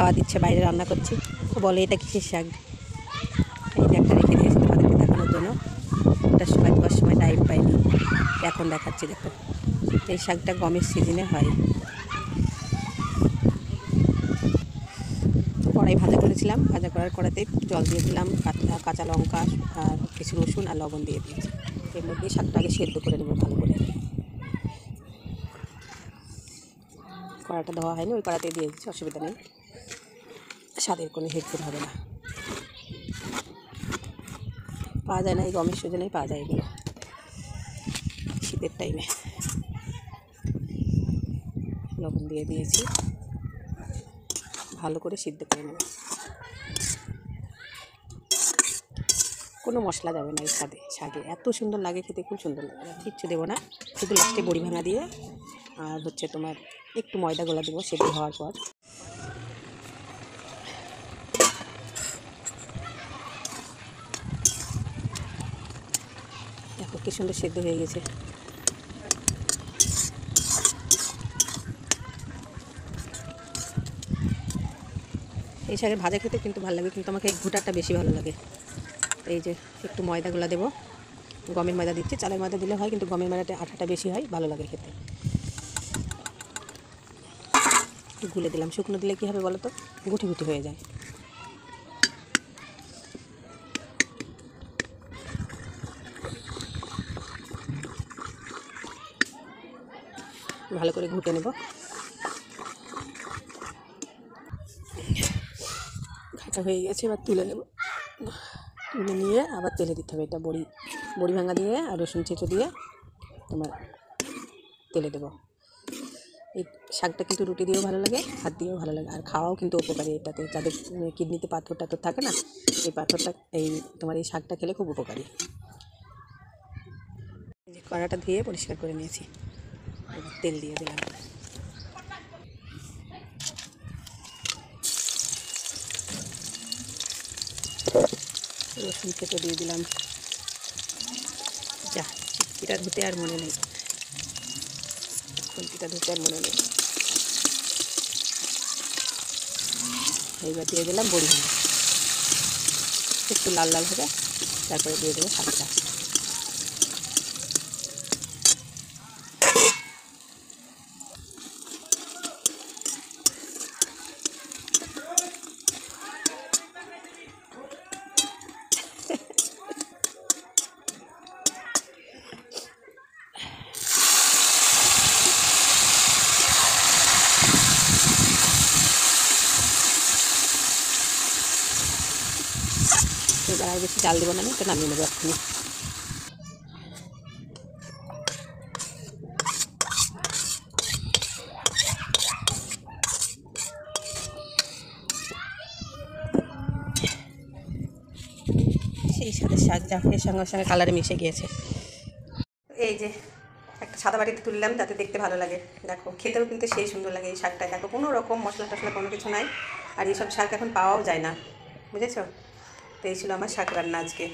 খাওয়া দিচ্ছে, বাইরে রান্না করছি। তো বলে এটা কিসের শাক। এই যে একটা রেখে দিয়েছি তোমাদেরকে দেখানোর জন্য, ওটার সময় দেওয়ার সময় টাইম পাইনি, এখন দেখাচ্ছি। দেখো এই শাকটা গমের সিজনে হয়। কড়াই ভাজা করেছিলাম, ভাজা করার কড়াতে জল দিয়ে দিলাম, কাঁচা লঙ্কা আর কিছু রসুন আর লবণ দিয়ে দিয়েছি। এর মধ্যে শাকটা আগে সেদ্ধ করে নেবো ভালো করে। কড়াটা ধোয়া হয়নি, ওই কড়াতে দিয়ে দিচ্ছি, অসুবিধা নেই, স্বাদের কোনো হেরফের হবে না। পাওয়া যায় না এই গমের সিজনেই পাওয়া যায় এগুলো, শীতের টাইমে। লবণ দিয়ে দিয়েছি, ভালো করে সিদ্ধ করে নেব। কোনো মশলা যাবে না এই শাকে, এত সুন্দর লাগে খেতে, খুব সুন্দর লাগে। কিচ্ছু দেবো না, শুধু লাস্টে বড়ি ভাঙা দিয়ে আর হচ্ছে তোমার একটু ময়দা গোলা দেবো সেদ্ধ হওয়ার পর। দেখো কি সুন্দর সেদ্ধ হয়ে গেছে। এই শাকের ভাজা খেতে কিন্তু ভালো লাগে, কিন্তু আমাকে এই ঘুটাটা বেশি ভালো লাগে। এই যে একটু ময়দাগুলো দেবো, গমের ময়দা দিচ্ছি, চালের ময়দা দিলে হয় কিন্তু গমের ময়দাটা আঠাটা বেশি হয়, ভালো লাগে খেতে। গুলে দিলাম, শুকনো দিলে কী হবে বলো তো, গুটি গুটি হয়ে যায়। ভালো করে ঘুটে নেব। ঘাটা হয়ে গেছে, এবার তুলে নেব। তুলে নিয়ে আবার তেলে দিতে হবে। এটা বড়ি ভাঙা দিয়ে আর রসুন চেঁচো দিয়ে তোমার তেলে দেবো। এই শাকটা কিন্তু রুটি দিয়েও ভালো লাগে, ভাত দিয়েও ভালো লাগে, আর খাওয়াও কিন্তু উপকারী। এটাতে যাদের কিডনিতে পাথর টাথর থাকে না, এই পাথরটা তোমার এই শাকটা খেলে খুব উপকারী। যে কড়াটা ধুয়ে পরিষ্কার করে নিয়েছি, তেল দিয়ে দিলাম। রসুন চেঁচো দিয়ে দিলাম। যা চিটকিটা ধুতে আর মনে নেই, খুন্তিটা ধুতে আর মনে নেই। এইবার দিয়ে দিলাম বড়ি ভাঙা, একটু লাল লাল হবে, তারপরে দিয়ে দেবো শাকটা। এবার আর বেশি চাল দেবো না, এটা নামিয়ে নেবো এক্ষুনি। সেই সাথে শাক জাফরের সঙ্গে সঙ্গে কালারে মিশে গিয়েছে। এই যে একটা সাদা বাটিতে তুললাম, যাতে দেখতে ভালো লাগে। দেখো খেতেও কিন্তু সেই সুন্দর লাগে এই শাকটা। দেখো কোনো রকম মশলা টশলা কোনো কিছু নাই, আর এইসব শাক এখন পাওয়াও যায় না, বুঝেছো? তো এই ছিল আমার শাক রান্না আজকে।